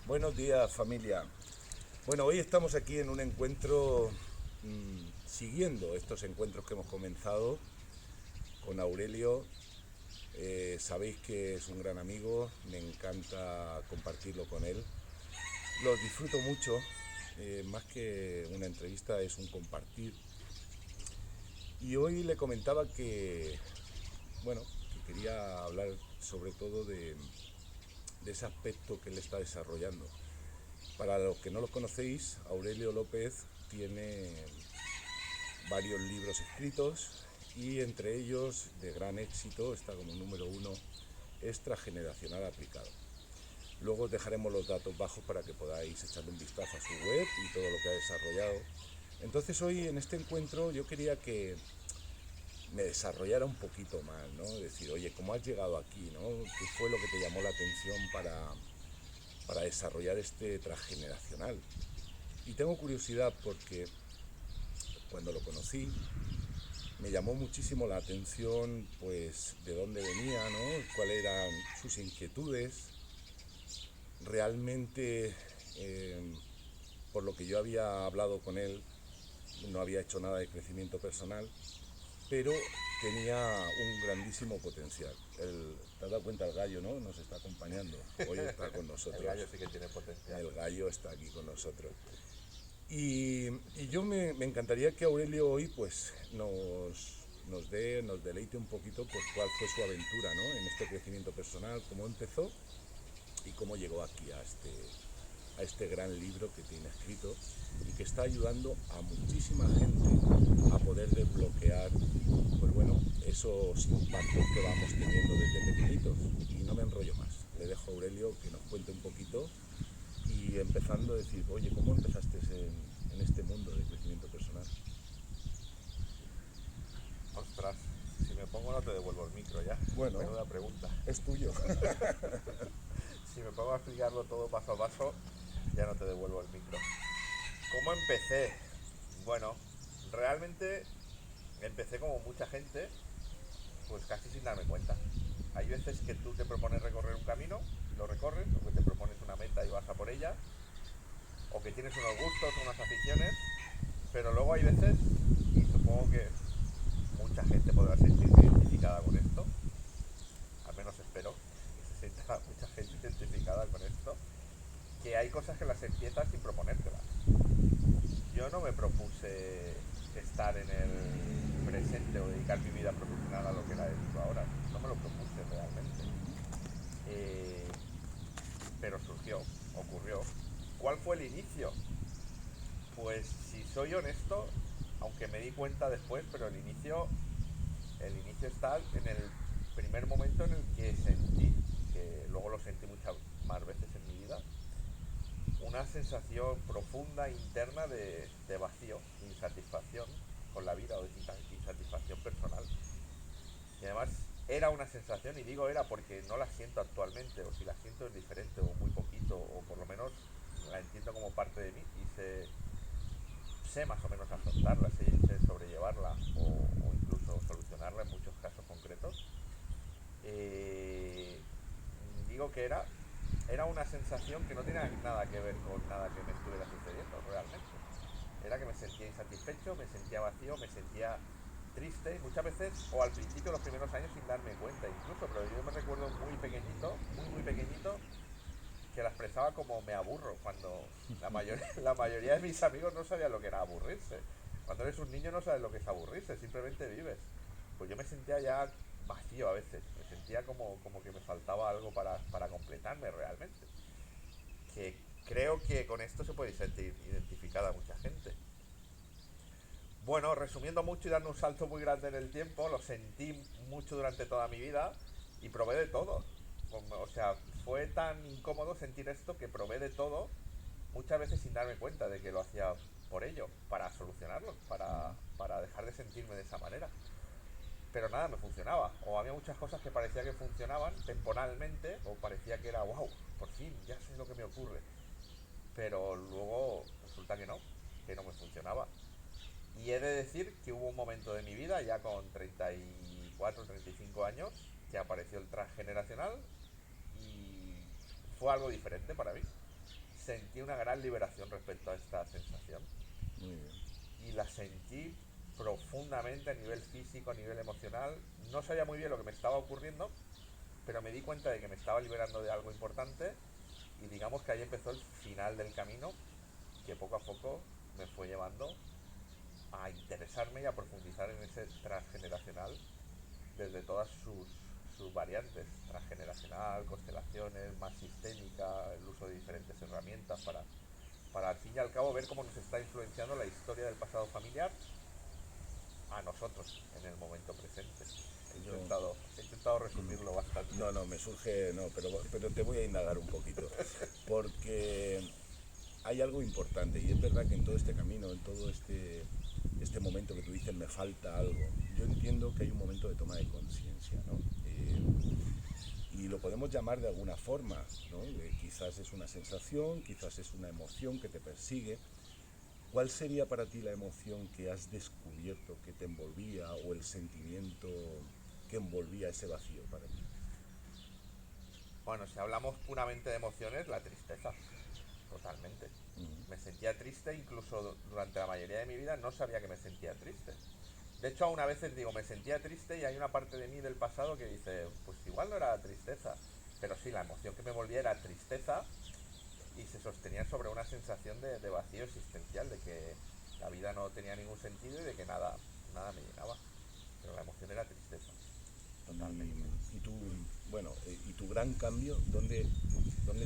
Buenos días, familia. Bueno, hoy estamos aquí en un encuentro, siguiendo estos encuentros que hemos comenzado con Aurelio. Sabéis que es un gran amigo, me encanta compartirlo con él. Lo disfruto mucho, más que una entrevista es un compartir. Y hoy le comentaba que, bueno, que quería hablar sobre todo de ese aspecto que él está desarrollando. Para los que no lo conocéis, Aurelio López tiene varios libros escritos y entre ellos, de gran éxito, está como número uno, Extrageneracional Aplicado. Luego os dejaremos los datos bajos para que podáis echarle un vistazo a su web y todo lo que ha desarrollado. Entonces hoy en este encuentro yo quería que me desarrollara un poquito más, ¿no? Decir, oye, ¿cómo has llegado aquí, no? ¿Qué fue lo que te llamó la atención para desarrollar este transgeneracional? Y tengo curiosidad porque cuando lo conocí me llamó muchísimo la atención pues de dónde venía, ¿no? Cuáles eran sus inquietudes. Realmente, por lo que yo había hablado con él, no había hecho nada de crecimiento personal, pero tenía un grandísimo potencial. Te has dado cuenta, el gallo, ¿no? Nos está acompañando. Hoy está con El nosotros. gallo sí que tiene potencial. El gallo está aquí con nosotros. Y yo me encantaría que Aurelio hoy pues nos deleite un poquito pues cuál fue su aventura, ¿no? En este crecimiento personal, cómo empezó y cómo llegó aquí a este gran libro que tiene escrito y que está ayudando a muchísima gente a poder desbloquear pues bueno, esos impactos que vamos teniendo desde pequeñitos. Y no me enrollo más, le dejo a Aurelio que nos cuente un poquito y empezando a decir, oye, ¿cómo empezaste en este mundo de crecimiento personal? Ostras, si me pongo no te devuelvo el micro ya. Bueno, Menuda pregunta. es tuyo. Si me pongo a explicarlo todo paso a paso, ya no te devuelvo el micro. ¿Cómo empecé? Bueno, realmente empecé como mucha gente, pues casi sin darme cuenta. Hay veces que tú te propones recorrer un camino y lo recorres, o que te propones una meta y vas a por ella, o que tienes unos gustos, unas aficiones, pero luego hay veces, y supongo que mucha gente podrá sentirse identificada con esto, al menos espero que se sienta mucha gente identificada con esto, que hay cosas que las empiezas sin proponértelas. Yo no me propuse estar en el presente o dedicar mi vida profesional a lo que la dedico ahora, no me lo propuse realmente. Eh, pero surgió, ocurrió. ¿Cuál fue el inicio? Pues si soy honesto, aunque me di cuenta después, pero el inicio está en el primer momento en el que sentí, que luego lo sentí muchas más veces en mi vida, una sensación profunda interna de vacío, insatisfacción con la vida o de insatisfacción personal. Y además era una sensación, y digo era porque no la siento actualmente, o si la siento es diferente, o muy poquito, o por lo menos la entiendo como parte de mí y sé más o menos afrontarla, sé sobrellevarla o incluso solucionarla en muchos casos concretos. eh, Digo que era una sensación que no tenía nada que ver con nada que me estuviera sucediendo realmente. Era que me sentía insatisfecho, me sentía vacío, me sentía triste, muchas veces, o al principio, los primeros años, sin darme cuenta incluso, pero yo me recuerdo muy pequeñito, muy pequeñito, que la expresaba como me aburro, cuando la mayoría de mis amigos no sabían lo que era aburrirse. Cuando eres un niño no sabes lo que es aburrirse, simplemente vives. Pues yo me sentía ya vacío a veces, me sentía como que me faltaba algo para completarme realmente. Que creo que con esto se puede sentir identificada mucha gente. Bueno, resumiendo mucho y dando un salto muy grande en el tiempo, lo sentí mucho durante toda mi vida y probé de todo. O sea, fue tan incómodo sentir esto que probé de todo, muchas veces sin darme cuenta de que lo hacía por ello, para solucionarlo, para dejar de sentirme de esa manera. Pero nada me funcionaba, o había muchas cosas que parecía que funcionaban temporalmente, o parecía que era, wow, por fin, ya sé lo que me ocurre. Pero luego resulta que no me funcionaba. Y he de decir que hubo un momento de mi vida, ya con 34, 35 años, que apareció el transgeneracional y fue algo diferente para mí. sentí una gran liberación respecto a esta sensación. Muy bien. Y la sentí profundamente a nivel físico, a nivel emocional. No sabía muy bien lo que me estaba ocurriendo, pero me di cuenta de que me estaba liberando de algo importante y digamos que ahí empezó el final del camino que poco a poco me fue llevando a interesarme y a profundizar en ese transgeneracional desde todas sus variantes, transgeneracional, constelaciones, más sistémica, el uso de diferentes herramientas para al fin y al cabo ver cómo nos está influenciando la historia del pasado familiar a nosotros en el momento presente. Yo, He intentado resumirlo bastante. no, no, me surge, no, pero te voy a indagar un poquito, porque hay algo importante y es verdad que en todo este camino, en todo este momento que tú dices me falta algo, yo entiendo que hay un momento de toma de conciencia, ¿no? Y lo podemos llamar de alguna forma, ¿no? Quizás es una sensación, quizás es una emoción que te persigue. ¿Cuál sería para ti la emoción que has descubierto que te envolvía o el sentimiento que envolvía ese vacío para ti? Bueno, si hablamos puramente de emociones, la tristeza, totalmente. Me sentía triste, incluso durante la mayoría de mi vida no sabía que me sentía triste. De hecho, aún a veces digo, me sentía triste y hay una parte de mí del pasado que dice, pues igual no era tristeza. Pero sí, la emoción que me volvía era tristeza y se sostenía sobre una sensación de vacío existencial, de que la vida no tenía ningún sentido y de que nada me llenaba. Pero la emoción era tristeza, totalmente. Y tú, bueno, y tu gran cambio, ¿dónde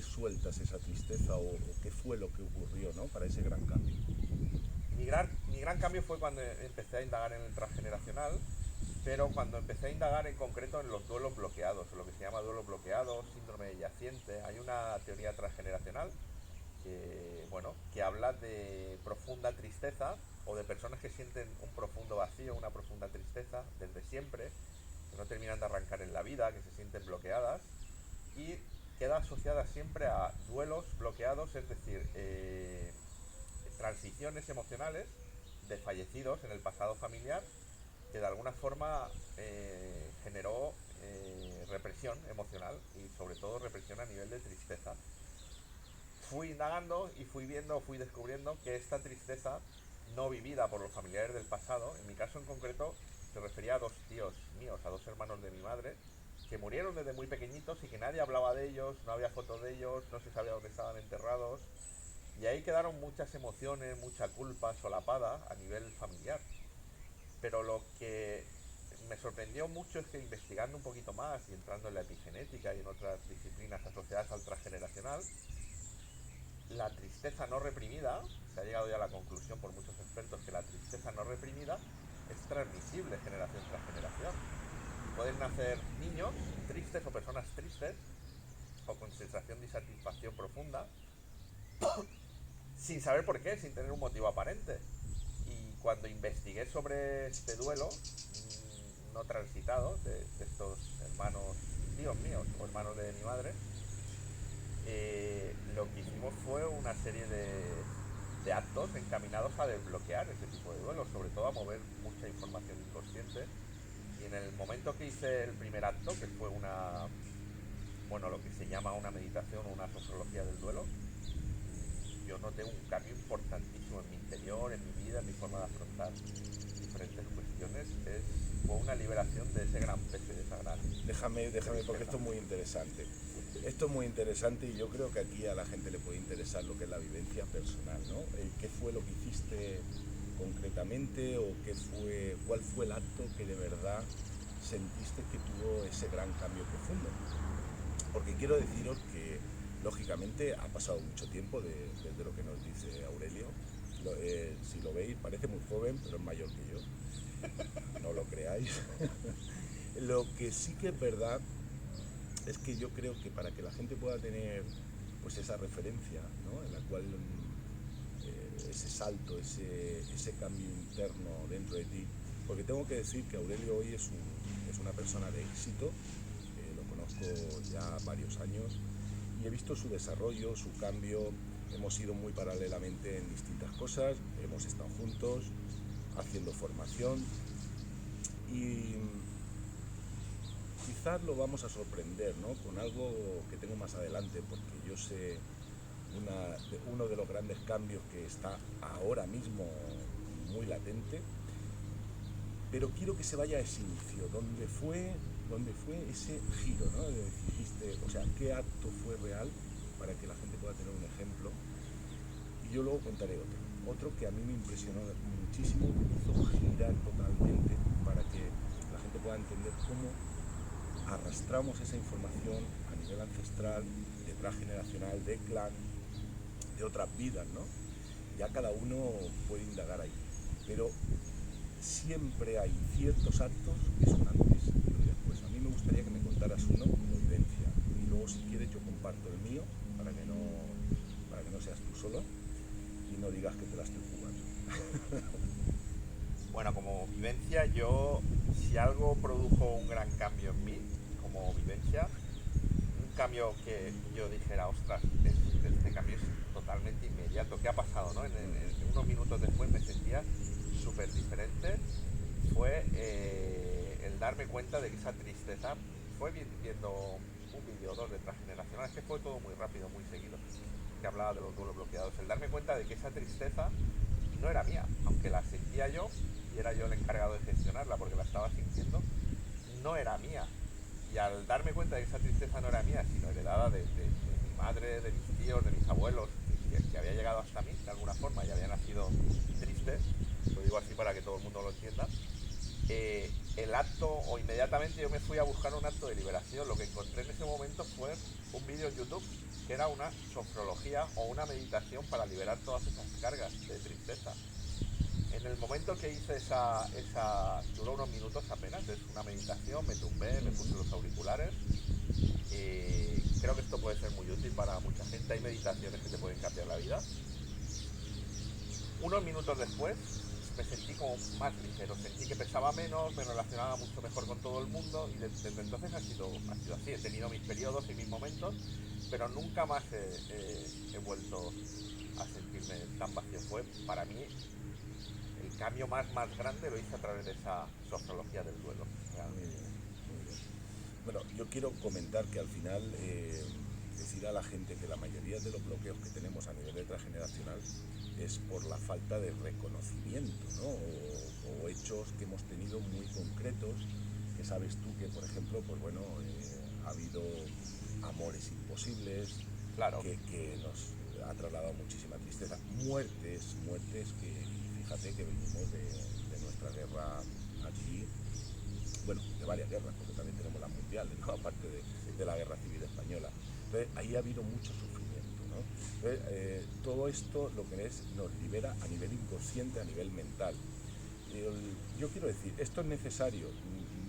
sueltas esa tristeza o qué fue lo que ocurrió, ¿no? Para ese gran cambio? Mi gran cambio fue cuando empecé a indagar en el transgeneracional, pero cuando empecé a indagar en concreto en los duelos bloqueados, o lo que se llama duelo bloqueado, síndrome de yaciente. Hay una teoría transgeneracional que habla de profunda tristeza o de personas que sienten un profundo vacío, una profunda tristeza desde siempre, que no terminan de arrancar en la vida, que se sienten bloqueadas y queda asociada siempre a duelos bloqueados, es decir, transiciones emocionales de fallecidos en el pasado familiar que de alguna forma generó represión emocional y sobre todo represión a nivel de tristeza. Fui indagando y fui viendo, fui descubriendo que esta tristeza no vivida por los familiares del pasado, en mi caso en concreto, se refería a dos tíos míos, a dos hermanos de mi madre, que murieron desde muy pequeñitos y que nadie hablaba de ellos, no había fotos de ellos, no se sabía dónde estaban enterrados. Y ahí quedaron muchas emociones, mucha culpa solapada a nivel familiar. Pero lo que me sorprendió mucho es que investigando un poquito más y entrando en la epigenética y en otras disciplinas asociadas al transgeneracional, la tristeza no reprimida, se ha llegado ya a la conclusión por muchos expertos que la tristeza no reprimida es transmisible generación tras generación. Pueden nacer niños tristes o personas tristes o con sensación de insatisfacción profunda sin saber por qué, sin tener un motivo aparente. Y cuando investigué sobre este duelo no transitado de estos hermanos, tíos míos o hermanos de mi madre, lo que hicimos fue una serie de actos encaminados a desbloquear ese tipo de duelos, sobre todo a mover mucha información inconsciente. Y en el momento que hice el primer acto, que fue lo que se llama una meditación o una sofrología del duelo, yo noté un cambio importantísimo en mi interior, en mi vida, en mi forma de afrontar diferentes cuestiones. Fue una liberación de ese gran peso y de esa gran Déjame, porque esto es muy interesante. Esto es muy interesante y yo creo que aquí a la gente le puede interesar lo que es la vivencia personal, ¿no? ¿Qué fue lo que hiciste concretamente o cuál fue el acto que de verdad sentiste que tuvo ese gran cambio profundo? Porque quiero deciros que, lógicamente, ha pasado mucho tiempo desde lo que nos dice Aurelio. Si lo veis, parece muy joven, pero es mayor que yo. No lo creáis. Lo que sí que es verdad es que yo creo que para que la gente pueda tener pues esa referencia, ¿no? En la cual ese salto, ese cambio interno dentro de ti, porque tengo que decir que Aurelio hoy es una persona de éxito, lo conozco ya varios años y he visto su desarrollo, su cambio. Hemos ido muy paralelamente en distintas cosas, hemos estado juntos haciendo formación y quizás lo vamos a sorprender, ¿no? Con algo que tengo más adelante, porque yo sé uno de los grandes cambios que está ahora mismo muy latente, pero quiero que se vaya a ese inicio, donde fue ese giro, ¿no? Dijiste, o sea, qué acto fue real para que la gente pueda tener un ejemplo. Y yo luego contaré otro que a mí me impresionó muchísimo, que me hizo girar totalmente para que la gente pueda entender cómo arrastramos esa información a nivel ancestral, de transgeneracional, de clan, de otras vidas, ¿no? Ya cada uno puede indagar ahí, pero siempre hay ciertos actos que son antes y un después. A mí me gustaría que me contaras uno como vivencia, y luego si quieres yo comparto el mío para que no seas tú solo y no digas que te la estoy jugando. Bueno, como vivencia, si algo produjo un gran cambio en mí, como vivencia, un cambio que yo dijera, ostras, este cambio es totalmente inmediato. ¿Qué ha pasado? ¿No? En unos minutos después me sentía súper diferente. Fue el darme cuenta de que esa tristeza, fue viendo un vídeo o dos de transgeneracional, es que fue todo muy rápido, muy seguido, que hablaba de los duelos bloqueados. El darme cuenta de que esa tristeza no era mía, aunque la sentía yo y era yo el encargado de gestionarla porque la estaba sintiendo, no era mía. Y al darme cuenta de que esa tristeza no era mía, sino heredada de mi madre, de mis tíos, de mis abuelos, que había llegado hasta mí de alguna forma y había nacido triste, lo digo así para que todo el mundo lo entienda, el acto, o inmediatamente yo me fui a buscar un acto de liberación. Lo que encontré en ese momento fue un vídeo en YouTube que era una sofrología o una meditación para liberar todas esas cargas de tristeza. En el momento que hice duró unos minutos apenas, es una meditación, me tumbé, me puse los auriculares. Creo que esto puede ser muy útil para mucha gente. Hay meditaciones que te pueden cambiar la vida. Unos minutos después me sentí como más ligero, sentí que pesaba menos, me relacionaba mucho mejor con todo el mundo y desde entonces ha sido así. He tenido mis periodos y mis momentos, pero nunca más he vuelto a sentirme tan vacío. Fue para mí el cambio más grande, lo hice a través de esa sofrología del duelo. Muy bien, muy bien. Bueno, yo quiero comentar que al final decir a la gente que la mayoría de los bloqueos que tenemos a nivel transgeneracional es por la falta de reconocimiento, ¿no? O hechos que hemos tenido muy concretos, que sabes tú que, por ejemplo, pues bueno, ha habido amores imposibles, Claro, que nos ha trasladado muchísima tristeza, muertes que, fíjate que venimos de nuestra guerra aquí, bueno, de varias guerras, porque también tenemos las mundiales, ¿no? Aparte de la guerra civil española. Entonces, ahí ha habido mucho sufrimiento, ¿no? Entonces, todo esto lo que es, nos libera a nivel inconsciente, a nivel mental. Yo quiero decir, esto es necesario,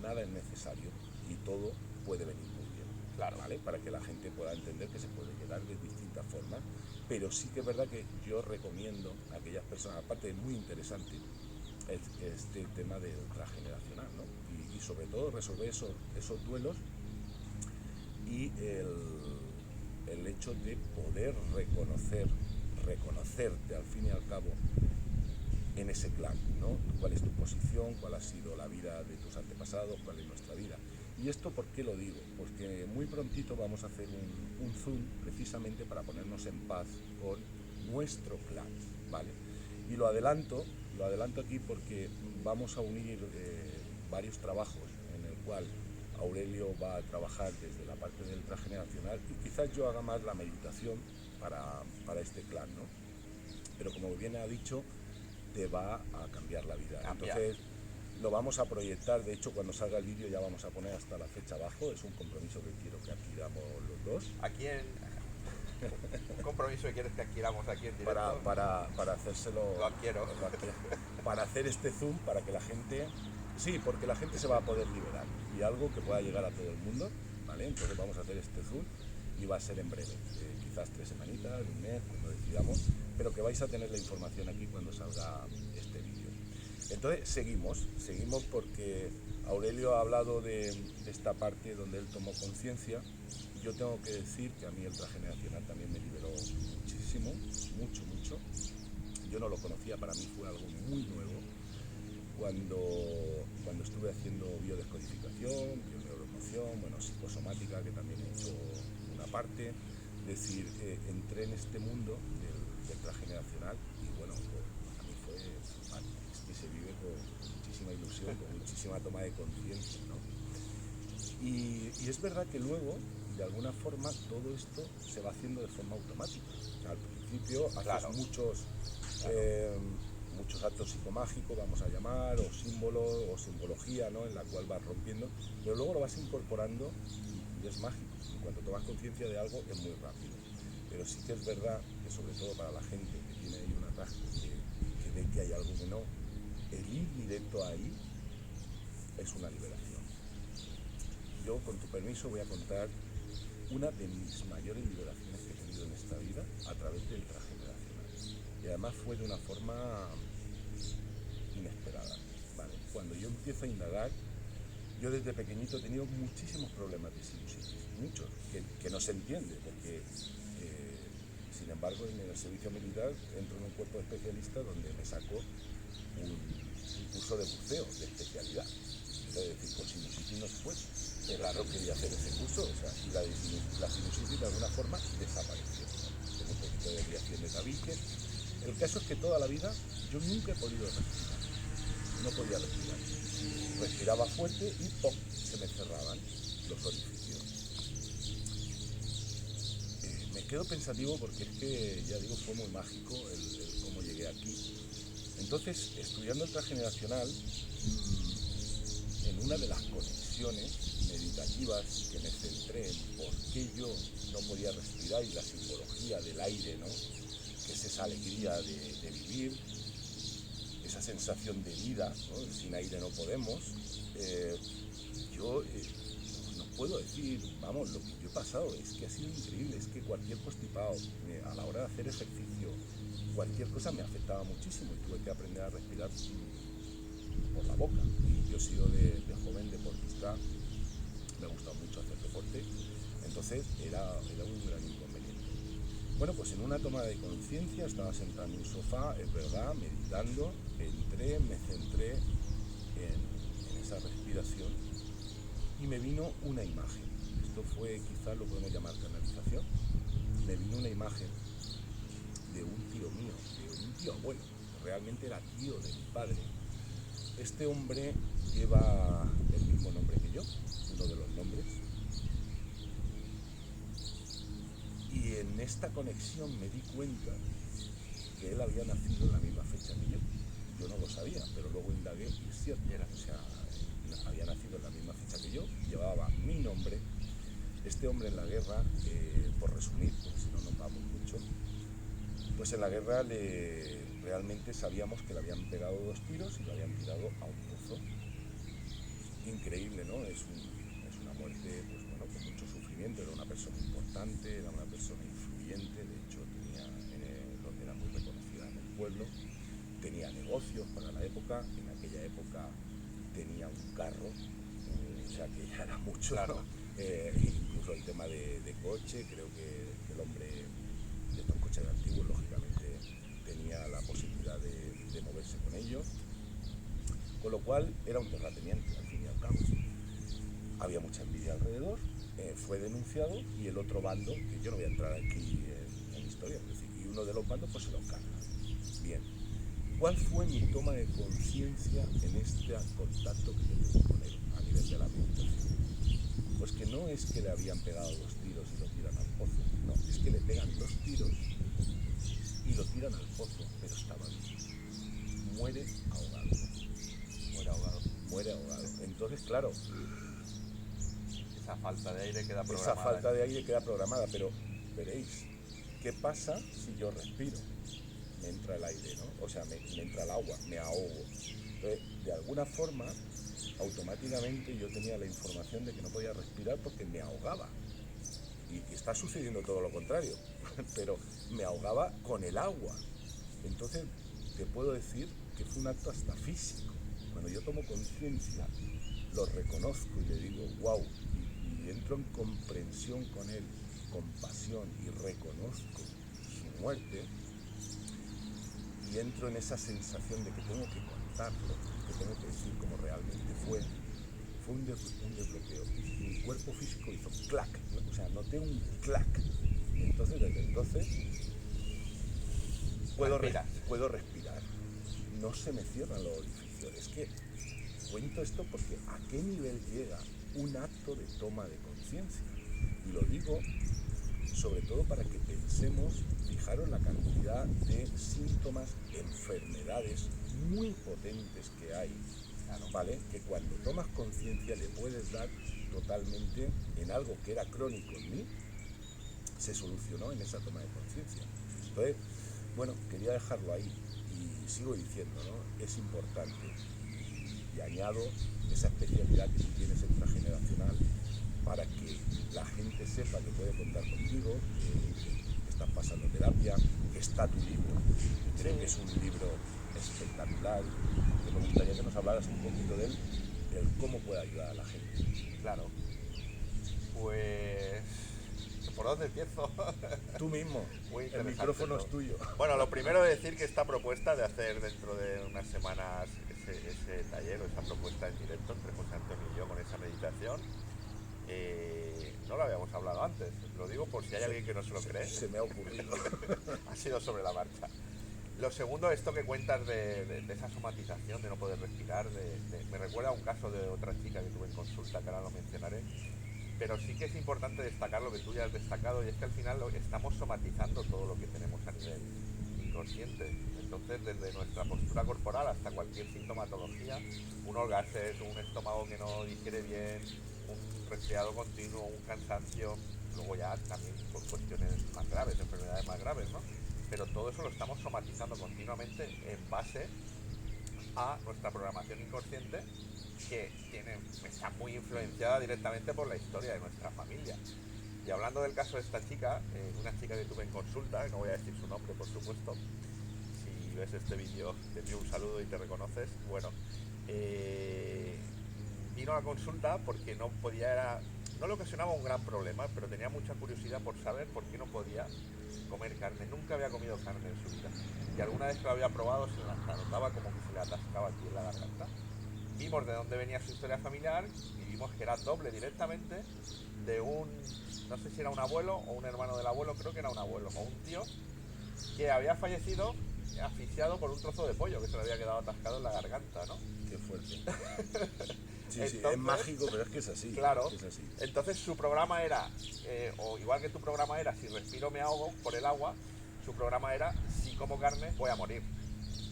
nada es necesario y todo puede venir muy bien, claro. ¿vale? Para que la gente pueda entender que se puede llegar de distintas formas, pero sí que es verdad que yo recomiendo a aquellas personas, aparte es muy interesante, este tema del transgeneracional, ¿no? Y sobre todo resolver esos duelos y el hecho de poder reconocerte al fin y al cabo en ese clan, ¿no? ¿Cuál es tu posición? ¿Cuál ha sido la vida de tus antepasados? ¿Cuál es nuestra vida? ¿Y esto por qué lo digo? Porque muy prontito vamos a hacer un Zoom precisamente para ponernos en paz con nuestro clan, ¿vale? Y lo adelanto aquí porque vamos a unir varios trabajos en el cual Aurelio va a trabajar desde la parte del transgeneracional y quizás yo haga más la meditación para este clan, ¿no? Pero como bien ha dicho, te va a cambiar la vida. Entonces lo vamos a proyectar, de hecho cuando salga el vídeo ya vamos a poner hasta la fecha abajo, es un compromiso que quiero que adquiramos los dos. Un compromiso que quieres que adquiramos aquí en directo. Para hacérselo. Lo adquiero. Para hacer este Zoom, para que la gente. Sí, porque la gente se va a poder liberar. Y algo que pueda llegar a todo el mundo, ¿vale? Entonces vamos a hacer este Zoom y va a ser en breve. Quizás 3 semanitas, un mes, cuando decidamos. Pero que vais a tener la información aquí cuando salga este vídeo. Entonces seguimos porque Aurelio ha hablado de esta parte donde él tomó conciencia. Yo tengo que decir que a mí el transgeneracional también me liberó muchísimo, mucho. Yo no lo conocía, para mí fue algo muy nuevo. Cuando estuve haciendo biodescodificación, bioneuroemoción, bueno, psicosomática, que también he hecho una parte, decir, entré en este mundo del transgeneracional y bueno, pues, a mí fue flipante. Es que se vive con muchísima ilusión, con muchísima toma de conciencia, ¿no? Y es verdad que luego, de alguna forma, todo esto se va haciendo de forma automática. O sea, al principio haces Claro. muchos actos psicomágicos, vamos a llamar, o símbolos, o simbología, ¿no? En la cual vas rompiendo, pero luego lo vas incorporando y es mágico. En cuanto tomas conciencia de algo, es muy rápido. Pero sí que es verdad que, sobre todo para la gente que tiene ahí un atasco, que ve que hay algo que no, el ir directo ahí es una liberación. Yo, con tu permiso, voy a contar una de mis mayores liberaciones que he tenido en esta vida a través del transgeneracional. Y además fue de una forma inesperada, ¿vale? Cuando yo empiezo a indagar, yo desde pequeñito he tenido muchísimos problemas de sinusitis, muchos, que no se entiende, porque sin embargo en el servicio militar entro en un cuerpo de especialistas donde me sacó un curso de buceo de especialidad. Es decir, con sinusitis no se puede. Claro, quería hacer ese curso, o sea, y la sinusitis de alguna forma desapareció. Tengo un poquito de desviación de tabique. El caso es que toda la vida yo nunca he podido respirar. No podía respirar. Respiraba fuerte y ¡pum!, se me cerraban los orificios. Me quedo pensativo porque es que, ya digo, fue muy mágico el cómo llegué aquí. Entonces, estudiando el transgeneracional, en una de las conexiones meditativas que me centré en por qué yo no podía respirar y la simbología del aire, ¿no? Que es esa alegría de vivir, esa sensación de vida, ¿no? Sin aire no podemos. Yo no puedo decir, vamos, lo que yo he pasado es que ha sido increíble, es que cualquier constipado, a la hora de hacer ejercicio, cualquier cosa me afectaba muchísimo y tuve que aprender a respirar por la boca. Y yo he sido de joven deportista, me gusta mucho hacer deporte, entonces era un gran inconveniente. Bueno, pues en una toma de conciencia estaba sentado en un sofá, es verdad, meditando, entré, me centré en esa respiración y me vino una imagen. Esto fue, quizás lo podemos llamar canalización. Me vino una imagen de un tío mío, de un tío abuelo, realmente era tío de mi padre. Este hombre lleva el mismo nombre que yo, uno de los nombres. Y en esta conexión me di cuenta que él había nacido en la misma fecha que yo. Yo no lo sabía, pero luego indagué y es cierto. O sea, había nacido en la misma fecha que yo, llevaba mi nombre. Este hombre en la guerra, por resumir, porque si no nos vamos mucho, pues en la guerra realmente sabíamos que le habían pegado 2 tiros y lo habían tirado a un pozo. Increíble, ¿no? Es una muerte, pues bueno, con mucho sufrimiento. Era una persona importante, era una persona influyente, de hecho era muy reconocida en el pueblo, tenía negocios para la época, en aquella época tenía un carro, o sea que ya era mucho, claro. Incluso el tema de coche, creo que el hombre de estos coches antiguos, lógicamente, tenía la posibilidad de moverse con ellos, con lo cual era un terrateniente, al fin y al cabo. Había mucha envidia alrededor, fue denunciado y el otro bando, que yo no voy a entrar aquí en historia, es decir, y uno de los bandos pues se lo carga. Bien, ¿cuál fue mi toma de conciencia en este contacto que yo tuve con él a nivel de la meditación? Pues que no es que le habían pegado 2 tiros y lo tiran al pozo, no, es que le pegan 2 tiros y lo tiran al pozo, pero estaba vivo. Muere ahogado. Muere ahogado. Entonces, claro, Esa falta de aire queda programada. esa falta de aire queda programada, pero veréis, ¿qué pasa si yo respiro? Me entra el aire, ¿no? O sea, me entra el agua, me ahogo. Entonces, de alguna forma, automáticamente yo tenía la información de que no podía respirar porque me ahogaba. Y está sucediendo todo lo contrario, pero me ahogaba con el agua. Entonces, te puedo decir que fue un acto hasta físico. Cuando yo tomo conciencia, lo reconozco y le digo, wow, y entro en comprensión con él, compasión, y reconozco su muerte, y entro en esa sensación de que tengo que contarlo, que tengo que decir cómo realmente fue un desbloqueo. Y mi cuerpo físico hizo clac, o sea, noté un clac, Y entonces, desde entonces, puedo Respiras. respirar. No se me cierran los orificios. Es que cuento esto porque a qué nivel llega un acto de toma de conciencia. Y lo digo sobre todo para que pensemos, fijaros la cantidad de síntomas, enfermedades muy potentes que hay, ¿vale? Que cuando tomas conciencia le puedes dar totalmente en algo que era crónico en mí, se solucionó en esa toma de conciencia. Entonces, bueno, quería dejarlo ahí y sigo diciendo, ¿no? Es importante y añado esa especialidad que tú tienes extrageneracional para que la gente sepa que puede contar contigo, que estás pasando terapia, que está tu libro, que creo que es un libro espectacular, que me gustaría que nos hablaras un poquito de él, del cómo puede ayudar a la gente. Claro. Pues... ¿por dónde empiezo? Tú mismo, Muy el interesante micrófono todo. es tuyo. Bueno, lo primero es decir que esta propuesta de hacer dentro de unas semanas ese taller o esa propuesta en directo entre José Antonio y yo con esa meditación, no lo habíamos hablado antes. Lo digo por si hay alguien que no se lo cree. Se me ha ocurrido. Ha sido sobre la marcha. Lo segundo, esto que cuentas de esa somatización, de no poder respirar, me recuerda a un caso de otra chica que tuve en consulta, que ahora lo mencionaré. Pero sí que es importante destacar lo que tú ya has destacado, y es que al final estamos somatizando todo lo que tenemos a nivel inconsciente. Entonces, desde nuestra postura corporal hasta cualquier sintomatología, un holgazanes, un estómago que no digiere bien, un resfriado continuo, un cansancio, luego ya también por cuestiones más graves, enfermedades más graves, ¿no? Pero todo eso lo estamos somatizando continuamente en base a nuestra programación inconsciente, que está muy influenciada directamente por la historia de nuestra familia. Y hablando del caso de esta chica, una chica que tuve en consulta, no voy a decir su nombre por supuesto, si ves este vídeo te envío un saludo y te reconoces. Bueno, vino a la consulta porque no le ocasionaba un gran problema, pero tenía mucha curiosidad por saber por qué no podía comer carne. Nunca había comido carne en su vida, y alguna vez que lo había probado se la notaba como que se le atascaba aquí en la garganta. Vimos de dónde venía su historia familiar y vimos que era doble directamente de no sé si era un abuelo o un hermano del abuelo, creo que era un abuelo o un tío, que había fallecido asfixiado por un trozo de pollo que se le había quedado atascado en la garganta, ¿no? Qué fuerte. Sí, Entonces, sí, es mágico, pero es que es así. Claro, es así. entonces su programa era, o igual que tu programa era, si respiro me ahogo por el agua, su programa era, si como carne voy a morir.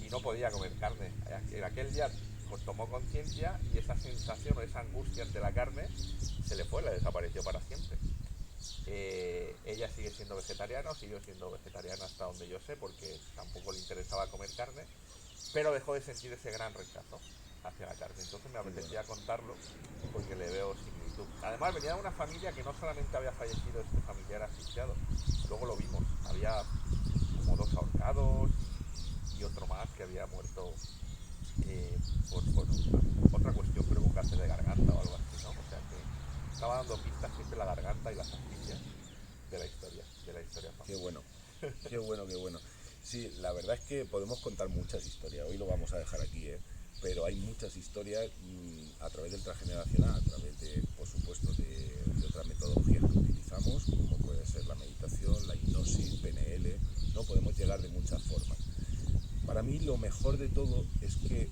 Y no podía comer carne. En aquel día pues tomó conciencia y esa sensación o esa angustia ante la carne se le fue, le desapareció para siempre. Ella sigue siendo vegetariana, o siguió siendo vegetariana hasta donde yo sé, porque tampoco le interesaba comer carne, pero dejó de sentir ese gran rechazo hacia la carne. Entonces me apetecía contarlo porque le veo similitud. Además venía de una familia que no solamente había fallecido este familiar asfixiado, luego lo vimos, había como 2 ahorcados y otro más que había muerto por otra cuestión, creo que un cáncer de garganta o algo así, ¿no? O sea que estaba dando pistas siempre la garganta y las asfixias de la historia familiar. Qué bueno, qué bueno, qué bueno. Sí, la verdad es que podemos contar muchas historias, hoy lo vamos a dejar aquí, pero hay muchas historias a través del transgeneracional, a través de, por supuesto, de otras metodologías que utilizamos, como puede ser la meditación, la hipnosis, PNL, ¿no? Podemos llegar de muchas formas. Para mí lo mejor de todo es que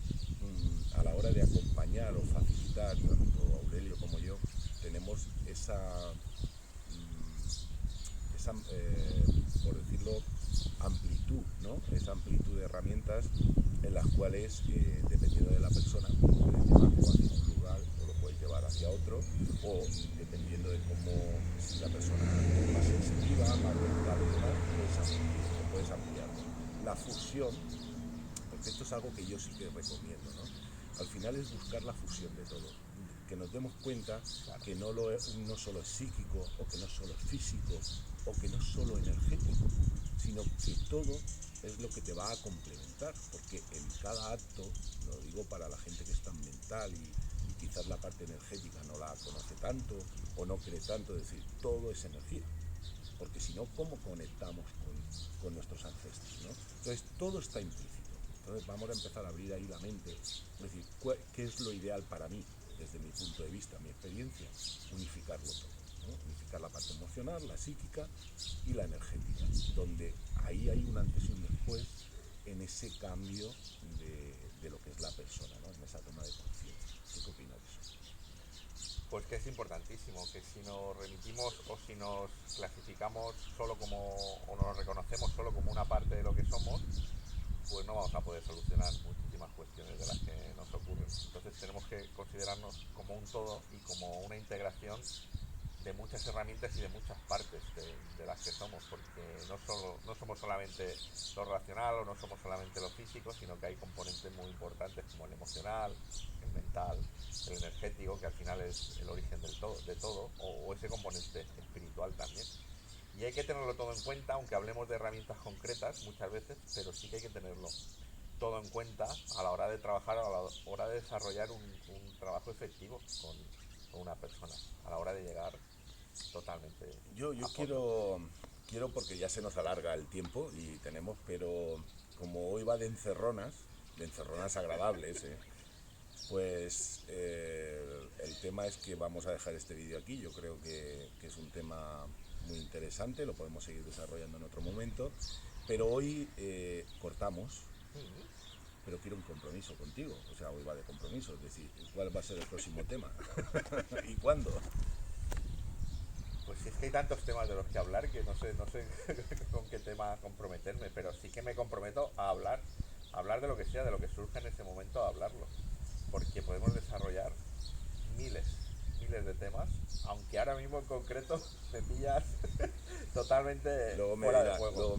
a la hora de acompañar o facilitar, tanto Aurelio como yo, tenemos por decirlo, amplitud, ¿no? Esa amplitud de herramientas en las cuales, dependiendo de la persona, lo puedes llevar hacia un lugar o lo puedes llevar hacia otro, o dependiendo de cómo, si la persona es más sensitiva, más mental y demás, puedes ampliarlo. La fusión, porque esto es algo que yo sí que recomiendo, ¿no? Al final es buscar la fusión de todo, que nos demos cuenta que no solo es psíquico, o que no solo es físico, o que no es solo energético, sino que todo es lo que te va a complementar, porque en cada acto, lo digo para la gente que es tan mental y quizás la parte energética no la conoce tanto o no cree tanto, es decir, todo es energía, porque si no, ¿cómo conectamos con nuestros ancestros, ¿no? Entonces todo está implícito. Entonces vamos a empezar a abrir ahí la mente, es decir, ¿qué es lo ideal para mí? Desde mi punto de vista, mi experiencia, unificarlo todo, ¿no? Unificar la parte emocional, la psíquica y la energética, donde ahí hay un antes y un después en ese cambio de lo que es la persona, ¿no? En esa toma de conciencia. ¿Tú qué opinas de eso? Pues que es importantísimo, que si nos remitimos o si nos clasificamos solo como, o nos reconocemos solo como una parte de lo que somos, pues no vamos a poder solucionar muchísimas cuestiones de las que nos ocurren. Entonces tenemos que considerarnos como un todo y como una integración de muchas herramientas y de muchas partes de las que somos, porque no somos solamente lo racional o no somos solamente lo físico, sino que hay componentes muy importantes como el emocional, el mental, el energético, que al final es el origen de todo, o ese componente espiritual también. Y hay que tenerlo todo en cuenta, aunque hablemos de herramientas concretas muchas veces, pero sí que hay que tenerlo todo en cuenta a la hora de trabajar, a la hora de desarrollar un trabajo efectivo con una persona, a la hora de llegar totalmente Yo a fondo. quiero porque ya se nos alarga el tiempo y tenemos, pero como hoy va de encerronas agradables, pues el tema es que vamos a dejar este vídeo aquí. Yo creo que es un tema muy interesante, lo podemos seguir desarrollando en otro momento, pero hoy cortamos, pero quiero un compromiso contigo. O sea, hoy va de compromiso, es decir, ¿cuál va a ser el próximo tema? ¿Y cuándo? Pues si es que hay tantos temas de los que hablar que no sé con qué tema comprometerme, pero sí que me comprometo a hablar de lo que sea, de lo que surja en ese momento, a hablarlo, porque podemos desarrollar miles, miles de temas, aunque ahora mismo en concreto me pillas totalmente fuera de juego.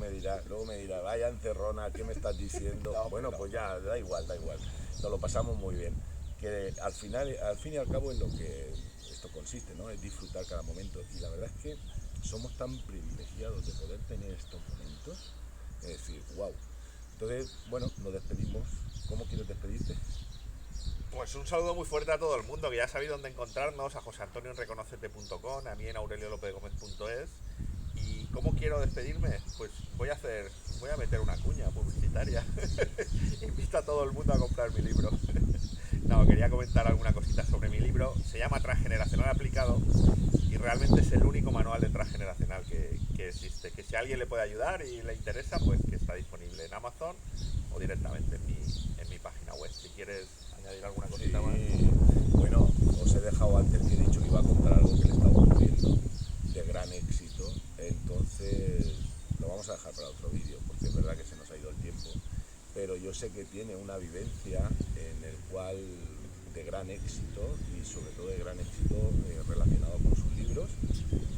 Luego me dirá, vaya encerrona, ¿qué me estás diciendo? No, hombre, Bueno, no. pues ya, da igual, nos lo pasamos muy bien. Que al final, al fin y al cabo es lo que esto consiste, ¿no? Es disfrutar cada momento. Y la verdad es que somos tan privilegiados de poder tener estos momentos, es decir, wow. Entonces, bueno, nos despedimos. ¿Cómo quieres despedirte? Pues un saludo muy fuerte a todo el mundo, que ya sabéis dónde encontrarnos, a joseantonioenreconocete.com, a mí en aureliolopezgomez.es. ¿Y cómo quiero despedirme? Pues voy a meter una cuña publicitaria. Invito a todo el mundo a comprar mi libro. No, quería comentar alguna cosita sobre mi libro. Se llama Transgeneracional Aplicado y realmente es el único manual de transgeneracional que existe. Que si a alguien le puede ayudar y le interesa, pues que está disponible en Amazon o directamente en mi página web. Si quieres añadir alguna Sí, cosita más. bueno, os he dejado antes que he dicho que iba a contar algo que le está ocurriendo de gran éxito, entonces lo vamos a dejar para otro vídeo, porque es verdad que se nos ha ido el tiempo, pero yo sé que tiene una vivencia en el cual de gran éxito y sobre todo de gran éxito relacionado con sus libros.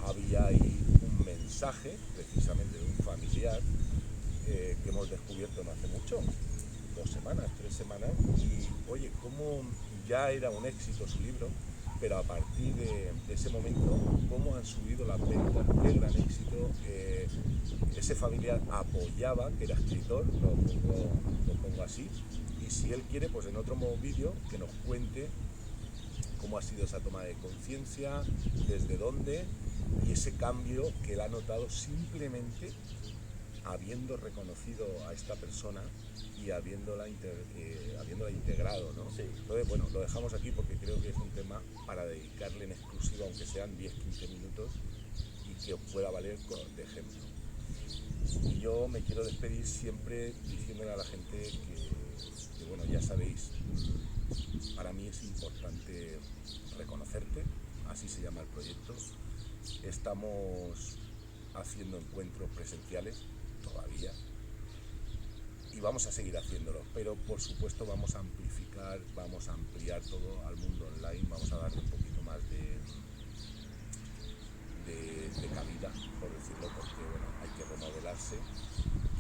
Había ahí un mensaje precisamente de un familiar que hemos descubierto no hace mucho, 2 semanas, 3 semanas, y oye, cómo ya era un éxito su libro, pero a partir de ese momento, cómo han subido las ventas, qué gran éxito. Ese familiar apoyaba, que era escritor, lo pongo así, y si él quiere, pues en otro vídeo que nos cuente cómo ha sido esa toma de conciencia, desde dónde, y ese cambio que él ha notado simplemente habiendo reconocido a esta persona y habiéndola integrado, ¿no? Sí. Entonces, bueno, lo dejamos aquí porque creo que es un tema para dedicarle en exclusiva, aunque sean 10-15 minutos, y que os pueda valer de ejemplo. Y yo me quiero despedir siempre diciéndole a la gente que bueno, ya sabéis, para mí es importante reconocerte, así se llama el proyecto. Estamos haciendo encuentros presenciales todavía y vamos a seguir haciéndolo, pero por supuesto vamos a amplificar, vamos a ampliar todo al mundo online, vamos a darle un poquito más de cabida, por decirlo, porque bueno, hay que remodelarse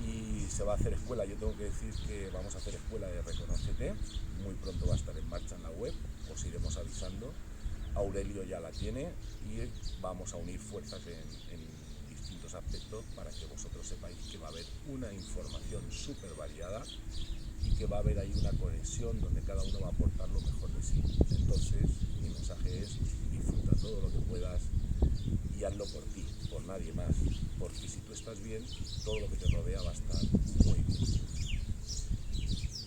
y se va a hacer escuela. Yo tengo que decir que vamos a hacer escuela de Reconócete, muy pronto va a estar en marcha en la web, os iremos avisando. Aurelio ya la tiene y vamos a unir fuerzas en distintos aspectos para que vosotros sepáis que va a haber una información súper variada y que va a haber ahí una conexión donde cada uno va a aportar lo mejor de sí. Entonces mi mensaje es: disfruta todo lo que puedas y hazlo por ti, por nadie más, porque si tú estás bien, todo lo que te rodea va a estar muy bien.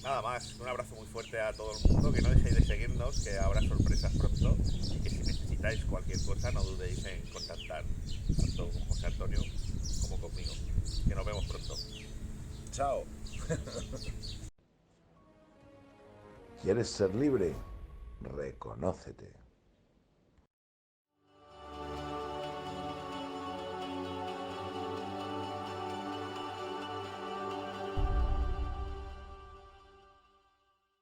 nada más, un abrazo muy fuerte a todo el mundo, que no dejéis de seguirnos, que habrá sorpresas pronto y que si necesitáis cualquier cosa no dudéis en contactar tanto con José Antonio como conmigo. Que nos vemos pronto. Chao. ¿Quieres ser libre? Reconócete.